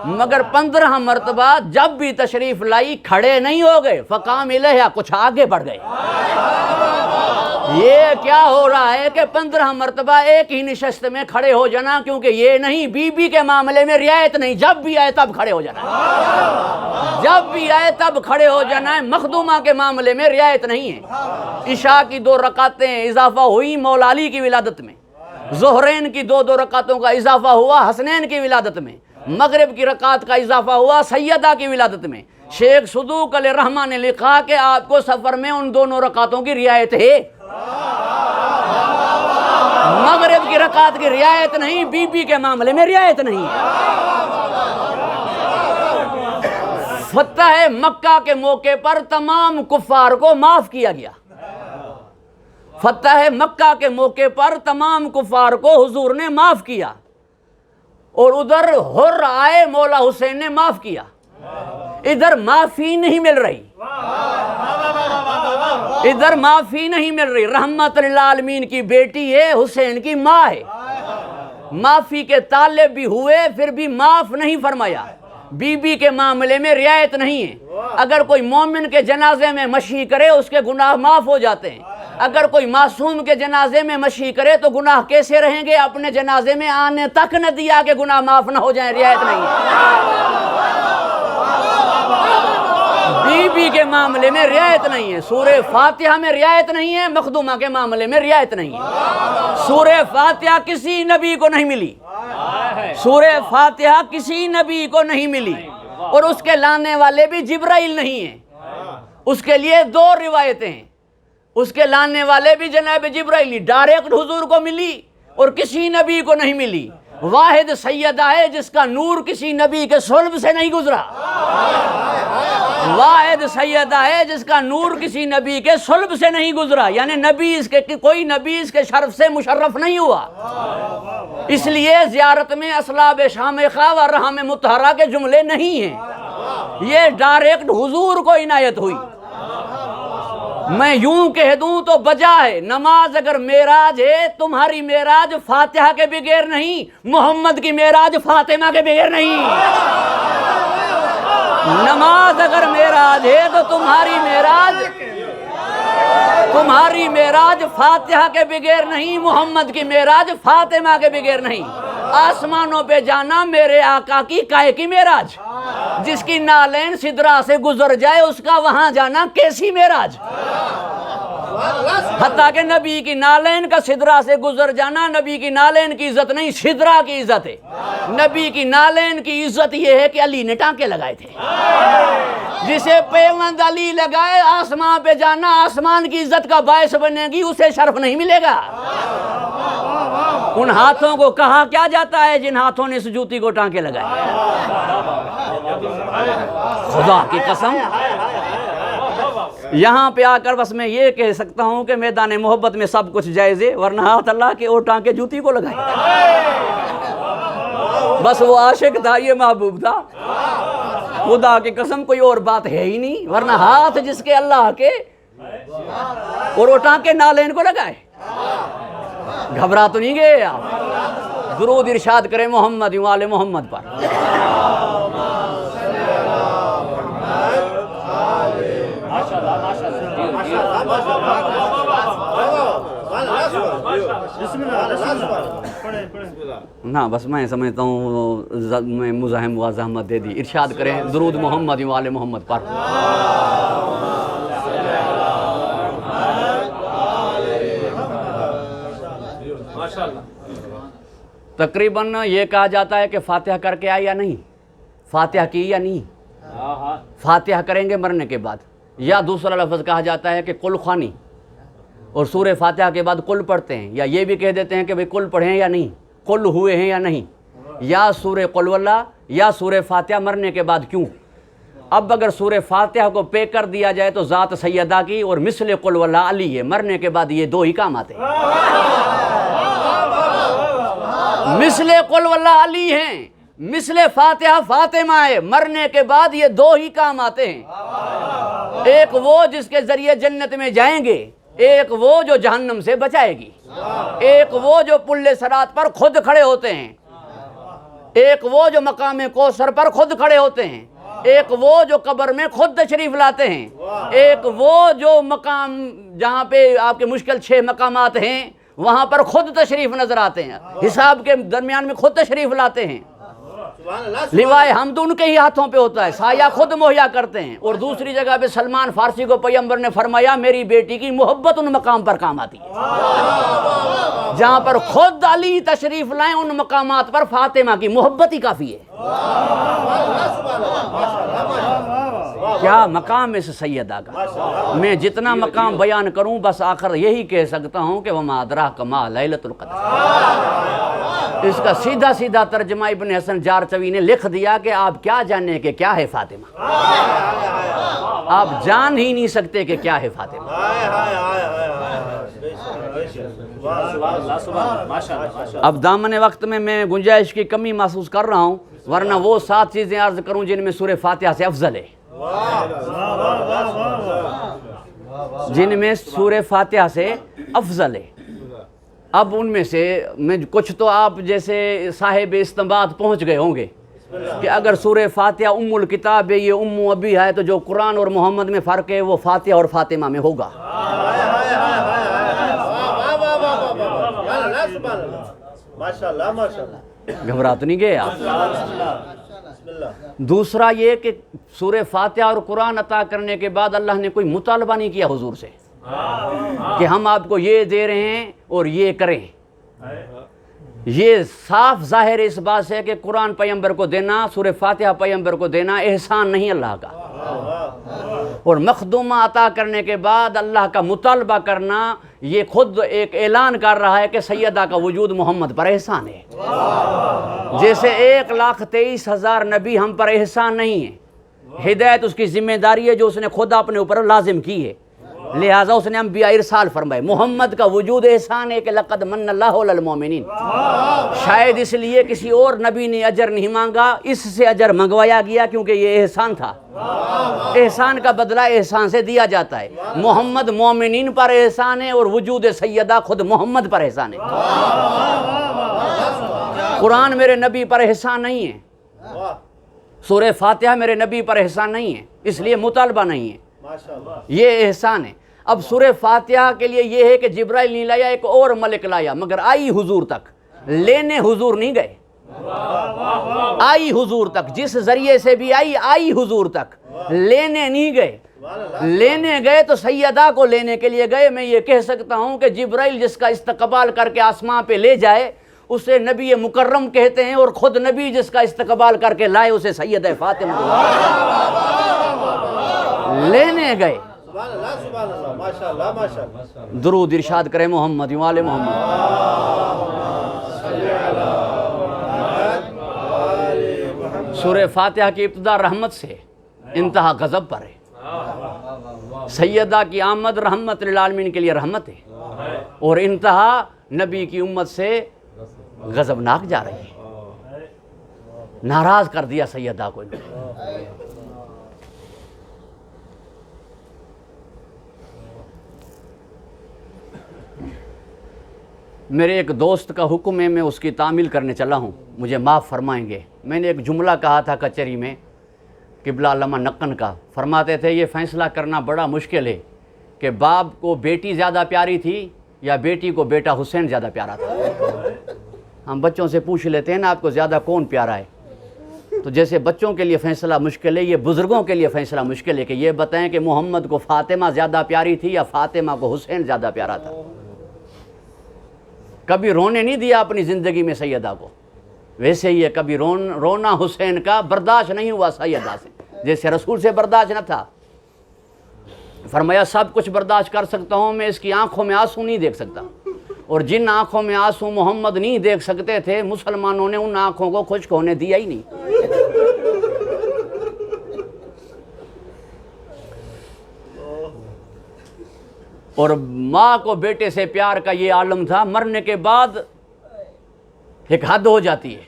S1: مگر 15 مرتبہ جب بھی تشریف لائی کھڑے نہیں ہو گئے، فقام الیہا، کچھ آگے بڑھ گئے۔ یہ کیا ہو رہا ہے کہ 15 مرتبہ ایک ہی نشست میں کھڑے ہو جانا، کیونکہ یہ نہیں، بی بی کے معاملے میں رعایت نہیں، جب بھی آئے تب کھڑے ہو جانا ہے، جب بھی آئے تب کھڑے ہو جانا ہے۔ مخدومہ کے معاملے میں رعایت نہیں ہے۔ عشاء کی 2 رکعتیں اضافہ ہوئی مولا علی کی ولادت میں، ظہرین کی 2 رکعتوں کا اضافہ ہوا حسنین کی ولادت میں، مغرب کی رکعت کا اضافہ ہوا سیدہ کی ولادت میں۔ شیخ صدوق علیہ الرحمہ نے لکھا کہ آپ کو سفر میں ان 2 رکعتوں کی رعایت ہے، مغرب کی رکعت کی رعایت نہیں، بی بی کے معاملے میں رعایت نہیں ہے۔ فتح مکہ کے موقع پر تمام کفار کو معاف کیا گیا۔ فتح مکہ کے موقع پر تمام کفار کو حضور نے معاف کیا، اور ادھر حر آئے مولا حسین نے معاف کیا۔ ادھر معافی نہیں مل رہی، ادھر معافی نہیں مل رہی۔ رحمت للعالمین کی بیٹی ہے، حسین کی ماں ہے، معافی کے طالب بھی ہوئے، پھر بھی معاف نہیں فرمایا۔ بی بی کے معاملے میں رعایت نہیں ہے۔ اگر کوئی مومن کے جنازے میں مشی کرے اس کے گناہ معاف ہو جاتے ہیں، اگر کوئی معصوم کے جنازے میں مشی کرے تو گناہ کیسے رہیں گے؟ اپنے جنازے میں آنے تک نہ دیا کہ گناہ معاف نہ ہو جائیں، رعایت نہیں ہے۔ بی بی کے معاملے میں رعایت نہیں ہے، سورہ فاتحہ میں رعایت نہیں ہے، مخدومہ کے معاملے میں رعایت نہیں ہے۔ سورہ فاتحہ کسی نبی کو نہیں ملی، سورہ فاتحہ کسی نبی کو نہیں ملی، اور اس کے لانے والے بھی جبرائیل نہیں ہیں۔ اس کے لیے 2 روایتیں ہیں، اس کے لانے والے بھی جناب جبرائیل، ڈائریکٹ حضور کو ملی اور کسی نبی کو نہیں ملی۔ واحد سیدہ ہے جس کا نور کسی نبی کے صلب سے نہیں گزرا، واحد سیدہ ہے جس کا نور کسی نبی کے صلب سے نہیں گزرا، یعنی نبی اس کے کوئی نبی اس کے شرف سے مشرف نہیں ہوا۔ اس لیے زیارت میں اصلاب شامخہ و رحم مطہرہ کے جملے نہیں ہیں، یہ ڈائریکٹ حضور کو عنایت ہوئی۔ میں یوں کہہ دوں تو بجا ہے، نماز اگر معراج ہے، تمہاری معراج فاتحہ کے بغیر نہیں، محمد کی معراج فاطمہ کے بغیر نہیں۔ نماز اگر معراج ہے تو تمہاری معراج فاتحہ کے بغیر نہیں، محمد کی معراج فاطمہ کے بغیر نہیں۔ آسمانوں پہ جانا میرے آقا کی کائے کی معراج، جس کی نالین سدرا سے گزر جائے اس کا وہاں جانا کیسی معراج۔ حتیٰ کہ نبی کی نالین کا سدرا سے گزر جانا نبی کی نالین کی عزت نہیں، سدرا کی عزت ہے۔ نبی کی نالین کی عزت یہ ہے کہ علی نے ٹانکے لگائے تھے، جسے پیوند علی لگائے آسمان پہ جانا آسمان کی عزت کا باعث بنے گی، اسے شرف نہیں ملے گا۔ ان ہاتھوں کو کہا کیا جاتا ہے جن ہاتھوں نے اس جوتی کو ٹانکے لگائے؟ خدا کی قسم، یہاں پہ آ کر بس میں یہ کہہ سکتا ہوں کہ میدان محبت میں سب کچھ جائز ہے، ورنہ ہاتھ اللہ کے اور ٹانکے جوتی کو لگائے۔ بس وہ عاشق تھا، یہ محبوب تھا، خدا کی قسم کوئی اور بات ہے ہی نہیں، ورنہ ہاتھ جس کے اللہ کے اور وہ ٹانکے نالین کو لگائے۔ گھبرا تو نہیں گئے آپ؟ درود ارشاد کریں محمد وآل محمد پر۔ نا بس میں سمجھتا ہوں میں مزاحم و زحمت دے دی. ارشاد کریں درود محمد و آل محمد پر. تقریباً یہ کہا جاتا ہے کہ فاتحہ کر کے آئے یا نہیں, فاتحہ کی یا نہیں. فاتحہ کریں گے مرنے کے بعد, یا دوسرا لفظ کہا جاتا ہے کہ کل خوانی, اور سورہ فاتحہ کے بعد کل پڑھتے ہیں, یا یہ بھی کہہ دیتے ہیں کہ بھئی کل پڑھیں یا نہیں, کل ہوئے ہیں یا نہیں, یا سورہ قل واللہ یا سورہ فاتحہ مرنے کے بعد کیوں. اب اگر سورہ فاتحہ کو پے کر دیا جائے تو ذات سیدہ کی اور مثل قل واللہ علی ہے, مرنے کے بعد یہ دو ہی کام آتے ہیں. مثل قل واللہ علی ہیں, مثل فاتحہ فاطمہ ہے, مرنے کے بعد یہ دو ہی کام آتے ہیں. ایک وہ جس کے ذریعے جنت میں جائیں گے, ایک وہ جو جہنم سے بچائے گی. ایک وہ جو پل صراط پر خود کھڑے ہوتے ہیں, ایک وہ جو مقام کوثر پر خود کھڑے ہوتے ہیں, ایک وہ جو قبر میں خود تشریف لاتے ہیں, ایک وہ جو مقام جہاں پہ آپ کے مشکل 6 مقامات ہیں وہاں پر خود تشریف نظر آتے ہیں, حساب کے درمیان میں خود تشریف لاتے ہیں. لیوائے حمد ان کے ہی ہاتھوں پہ ہوتا ہے, سایہ خود مہیا کرتے ہیں. اور دوسری جگہ پہ سلمان فارسی کو پیغمبر نے فرمایا میری بیٹی کی محبت ان مقام پر کام آتی ہے. جہاں پر خود علی تشریف لائیں ان مقامات پر فاطمہ کی محبت ہی کافی ہے. کیا مقام اس سیدہ کا. میں جتنا مقام بیان کروں بس آخر یہی کہہ سکتا ہوں کہ وما ادراک ما لیلۃ القدر. اس کا سیدھا سیدھا ترجمہ ابن حسن جارچوی نے لکھ دیا کہ آپ کیا جانیں کہ کیا ہے فاطمہ, آپ جان ہی نہیں سکتے کہ کیا ہے فاطمہ. اب دامن وقت میں گنجائش کی کمی محسوس کر رہا ہوں, ورنہ وہ 7 چیزیں عرض کروں جن میں سورہ فاتحہ سے افضل ہے, جن میں سورہ فاتحہ سے افضل ہے. اب ان میں سے میں کچھ تو آپ جیسے صاحب استنباط پہنچ گئے ہوں گے کہ اگر سورہ فاتحہ ام الکتاب ہے, یہ ام ابی ہے, تو جو قرآن اور محمد میں فرق ہے وہ فاتحہ اور فاطمہ میں ہوگا. گھبرا تو نہیں گئے آپ. دوسرا یہ کہ سورہ فاتحہ اور قرآن عطا کرنے کے بعد اللہ نے کوئی مطالبہ نہیں کیا حضور سے کہ ہم آپ کو یہ دے رہے ہیں اور یہ کریں. یہ صاف ظاہر اس بات سے کہ قرآن پیغمبر کو دینا, سورہ فاتحہ پیغمبر کو دینا احسان نہیں اللہ کا, اور مخدومہ عطا کرنے کے بعد اللہ کا مطالبہ کرنا یہ خود ایک اعلان کر رہا ہے کہ سیدہ کا وجود محمد پر احسان ہے. جیسے 1,23,000 نبی ہم پر احسان نہیں ہے, ہدایت اس کی ذمہ داری ہے جو اس نے خود اپنے اوپر لازم کی ہے, لہٰذا اس نے انبیاء ارسال فرمائے. محمد کا وجود احسان ہے کہ لقد من اللہ علی المؤمنین, شاید اس لیے کسی اور نبی نے اجر نہیں مانگا, اس سے اجر منگوایا گیا کیونکہ یہ احسان تھا. احسان کا بدلہ احسان سے دیا جاتا ہے. محمد مومنین پر احسان ہے اور وجود سیدہ خود محمد پر احسان ہے. قرآن میرے نبی پر احسان نہیں ہے, سورہ فاتحہ میرے نبی پر احسان نہیں ہے, اس لیے مطالبہ نہیں ہے, یہ احسان ہے. اب سورہ فاتحہ کے لیے یہ ہے کہ جبرائیل نہیں لایا, ایک اور ملک لایا, مگر آئی حضور تک, لینے حضور نہیں گئے, آئی حضور تک, جس ذریعے سے بھی آئی حضور تک, لینے نہیں گئے. لینے گئے تو سیدہ کو لینے کے لیے گئے. میں یہ کہہ سکتا ہوں کہ جبرائیل جس کا استقبال کر کے آسمان پہ لے جائے اسے نبی مکرم کہتے ہیں, اور خود نبی جس کا استقبال کر کے لائے اسے سیدہ فاطمہ لینے گئے. درود ارشاد کرے محمد و آل محمد. سورہ فاتحہ کی ابتدا رحمت سے, انتہا غضب پر ہے. سیدہ کی آمد رحمت للعالمین کے لیے رحمت ہے, اور انتہا نبی کی امت سے غضبناک جا رہی ہے. ناراض کر دیا سیدہ کو. میرے ایک دوست کا حکم ہے, میں اس کی تعمیل کرنے چلا ہوں, مجھے معاف فرمائیں گے. میں نے ایک جملہ کہا تھا کچہری میں قبلہ علامہ نقن کا، فرماتے تھے یہ فیصلہ کرنا بڑا مشکل ہے کہ باپ کو بیٹی زیادہ پیاری تھی یا بیٹی کو بیٹا حسین زیادہ پیارا تھا۔ ہم بچوں سے پوچھ لیتے ہیں نا آپ کو زیادہ کون پیارا ہے، تو جیسے بچوں کے لیے فیصلہ مشکل ہے، یہ بزرگوں کے لیے فیصلہ مشکل ہے کہ یہ بتائیں کہ محمد کو فاطمہ زیادہ پیاری تھی یا فاطمہ کو حسین زیادہ پیارا تھا۔ کبھی رونے نہیں دیا اپنی زندگی میں سیدہ کو، ویسے ہی ہے کبھی رونا حسین کا برداشت نہیں ہوا سیدہ سے، جیسے رسول سے برداشت نہ تھا۔ فرمایا سب کچھ برداشت کر سکتا ہوں، میں اس کی آنکھوں میں آنسو نہیں دیکھ سکتا، اور جن آنکھوں میں آنسو محمد نہیں دیکھ سکتے تھے مسلمانوں نے ان آنکھوں کو خشک ہونے دیا ہی نہیں۔ اور ماں کو بیٹے سے پیار کا یہ عالم تھا، مرنے کے بعد ایک حد ہو جاتی ہے،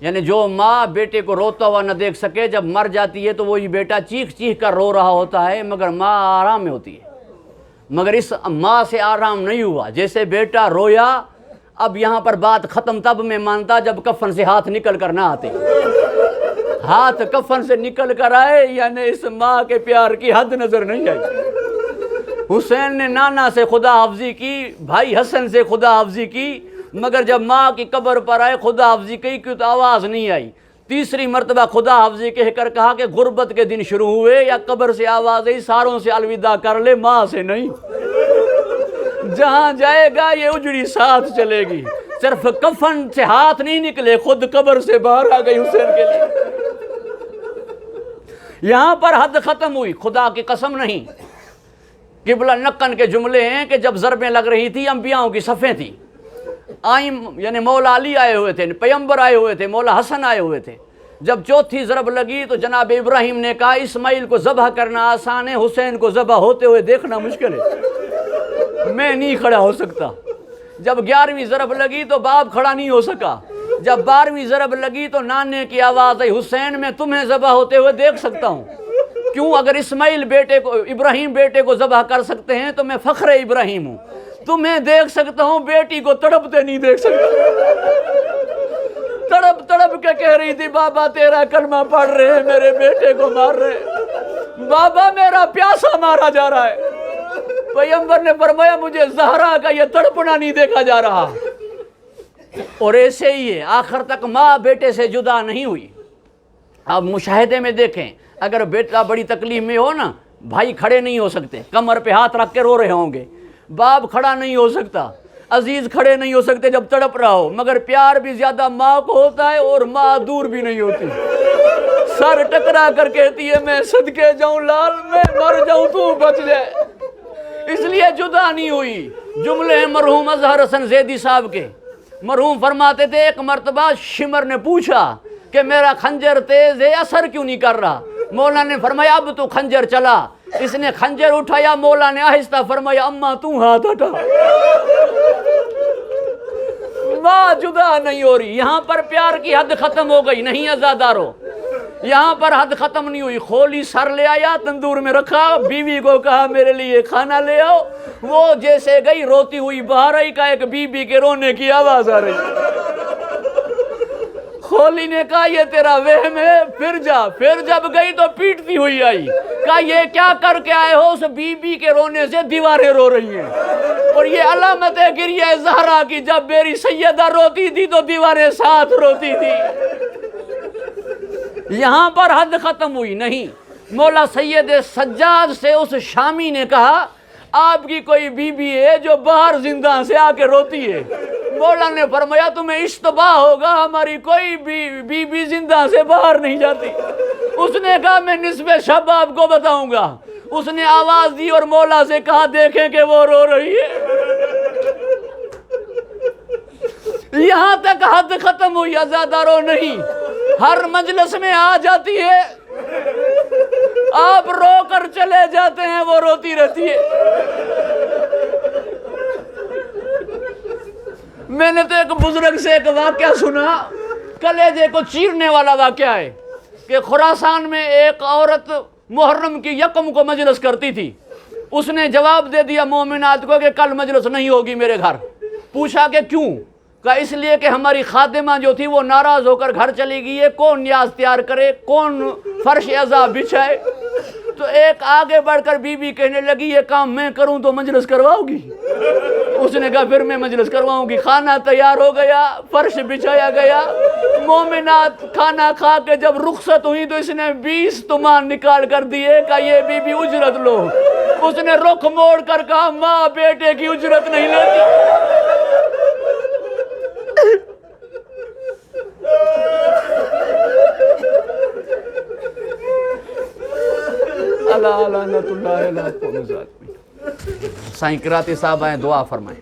S1: یعنی جو ماں بیٹے کو روتا ہوا نہ دیکھ سکے، جب مر جاتی ہے تو وہی بیٹا چیخ چیخ کر رو رہا ہوتا ہے، مگر ماں آرام میں ہوتی ہے۔ مگر اس ماں سے آرام نہیں ہوا، جیسے بیٹا رویا، اب یہاں پر بات ختم تب میں مانتا جب کفن سے ہاتھ نکل کر نہ آتے، ہاتھ کفن سے نکل کر آئے، یعنی اس ماں کے پیار کی حد نظر نہیں آئی۔ حسین نے نانا سے خدا حافظی کی، بھائی حسن سے خدا حافظی کی، مگر جب ماں کی قبر پر آئے خدا حافظی کی تو آواز نہیں آئی۔ تیسری مرتبہ خدا حافظی کہہ کر کہا کہ غربت کے دن شروع ہوئے یا قبر سے آواز آئی، ساروں سے الوداع کر لے، ماں سے نہیں۔ جہاں جائے گا یہ اجڑی ساتھ چلے گی، صرف کفن سے ہاتھ نہیں نکلے، خود قبر سے باہر آ گئی حسین کے لیے۔ یہاں پر حد ختم ہوئی، خدا کی قسم نہیں۔ قبلہ نقن کے جملے ہیں کہ جب ضربیں لگ رہی تھی، انبیاؤں کی صفیں تھیں، یعنی مولا علی آئے ہوئے تھے، پیغمبر آئے ہوئے تھے، مولا حسن آئے ہوئے تھے۔ جب چوتھی ضرب لگی تو جناب ابراہیم نے کہا اسماعیل کو ذبح کرنا آسان ہے، حسین کو ذبح ہوتے ہوئے دیکھنا مشکل ہے، میں نہیں کھڑا ہو سکتا۔ جب 11ویں ضرب لگی تو باپ کھڑا نہیں ہو سکا۔ جب 12ویں ضرب لگی تو نانے کی آواز آئی، حسین میں تمہیں ذبح ہوتے ہوئے دیکھ سکتا ہوں۔ کیوں؟ اگر اسماعیل بیٹے کو، ابراہیم بیٹے کو ذبح کر سکتے ہیں تو میں فخر ابراہیم ہوں، تمہیں دیکھ سکتا ہوں، بیٹی کو تڑپتے نہیں دیکھ سکتا۔ تڑپ تڑپ کے کہہ رہی تھی بابا تیرا کلمہ پڑھ رہے ہیں، میرے بیٹے کو مار رہے، بابا میرا پیاسا مارا جا رہا ہے۔ پیغمبر نے فرمایا مجھے زہرا کا یہ تڑپنا نہیں دیکھا جا رہا۔ اور ایسے ہی ہے، آخر تک ماں بیٹے سے جدا نہیں ہوئی۔ اب مشاہدے میں دیکھیں، اگر بیٹا بڑی تکلیف میں ہو نا، بھائی کھڑے نہیں ہو سکتے، کمر پہ ہاتھ رکھ کے رو رہے ہوں گے، باپ کھڑا نہیں ہو سکتا، عزیز کھڑے نہیں ہو سکتے جب تڑپ رہا ہو، مگر پیار بھی زیادہ ماں کو ہوتا ہے اور ماں دور بھی نہیں ہوتی۔ سر ٹکرا کر کہتی ہے میں صدقے جاؤں لال، میں مر جاؤں تو بچ جائے، اس لیے جدا نہیں ہوئی۔ جملے ہیں مرحوم اظہر حسن زیدی صاحب کے، مرحوم فرماتے تھے ایک مرتبہ شمر نے پوچھا کہ میرا خنجر تیز ہے، اثر کیوں نہیں کر رہا؟ مولا نے فرمایا اب تو خنجر چلا۔ اس نے خنجر اٹھایا، مولا نے آہستہ فرمایا اماں تو ہاتھ ہٹا۔ ماں جدا نہیں ہو رہی، یہاں پر پیار کی حد ختم ہو گئی، نہیں عزادارو، یہاں پر حد ختم نہیں ہوئی۔ کھولی سر لے آیا، تندور میں رکھا، بیوی کو کہا میرے لیے کھانا لے آؤ، وہ جیسے گئی روتی ہوئی باہر آئی، کا ایک بی بی کے رونے کی آواز آ رہی۔ کھولی نے کہا یہ تیرا وہم ہے، پھر جا۔ پھر جب گئی تو پیٹتی ہوئی آئی، کہا یہ کیا کر کے آئے ہو؟ اس بی بی کے رونے سے دیواریں رو رہی ہیں، اور یہ علامت ہے گریہ زہرا کی، جب میری سیدہ روتی تھی تو دیواریں ساتھ روتی تھی۔ یہاں پر حد ختم ہوئی نہیں۔ مولا سید سجاد سے اس شامی نے کہا آپ کی کوئی بی بی ہے جو باہر زندہ سے آ کے روتی ہے؟ مولا نے فرمایا تمہیں اشتباہ ہوگا، ہماری کوئی بی بی زندہ سے باہر نہیں جاتی۔ اس نے کہا میں نصف شب آپ کو بتاؤں گا۔ اس نے آواز دی اور مولا سے کہا دیکھیں کہ وہ رو رہی ہے۔ یہاں تک حد ختم ہوئی، عزادارو نہیں، ہر مجلس میں آ جاتی ہے، آپ رو کر چلے جاتے ہیں، وہ روتی رہتی ہے۔ میں نے تو ایک بزرگ سے ایک واقعہ سنا، کلیجے کو چیرنے والا واقعہ ہے، کہ خراسان میں ایک عورت محرم کی یکم کو مجلس کرتی تھی، اس نے جواب دے دیا مومنات کو کہ کل مجلس نہیں ہوگی میرے گھر۔ پوچھا کہ کیوں؟ کہا اس لیے کہ ہماری خادمہ جو تھی وہ ناراض ہو کر گھر چلی گئی ہے، کون نیاز تیار کرے، کون فرش عزا بچھائے؟ تو ایک آگے بڑھ کر بی بی کہنے لگی یہ کام میں کروں تو مجلس کرواؤ گی؟ اس نے کہا پھر میں مجلس کرواؤں گی۔ کھانا تیار ہو گیا، فرش بچھایا گیا، مومنات کھانا کھا کے جب رخصت ہوئی تو اس نے 20 تومان نکال کر دیے، کہا یہ بی بی اجرت لو۔ اس نے رخ موڑ کر کہا ماں بیٹے کی اجرت نہیں لیتی۔ اللہ لعنت اللہ علیہ الظالمین۔ سائیں کراتی صاحب آئیں دعا فرمائیں۔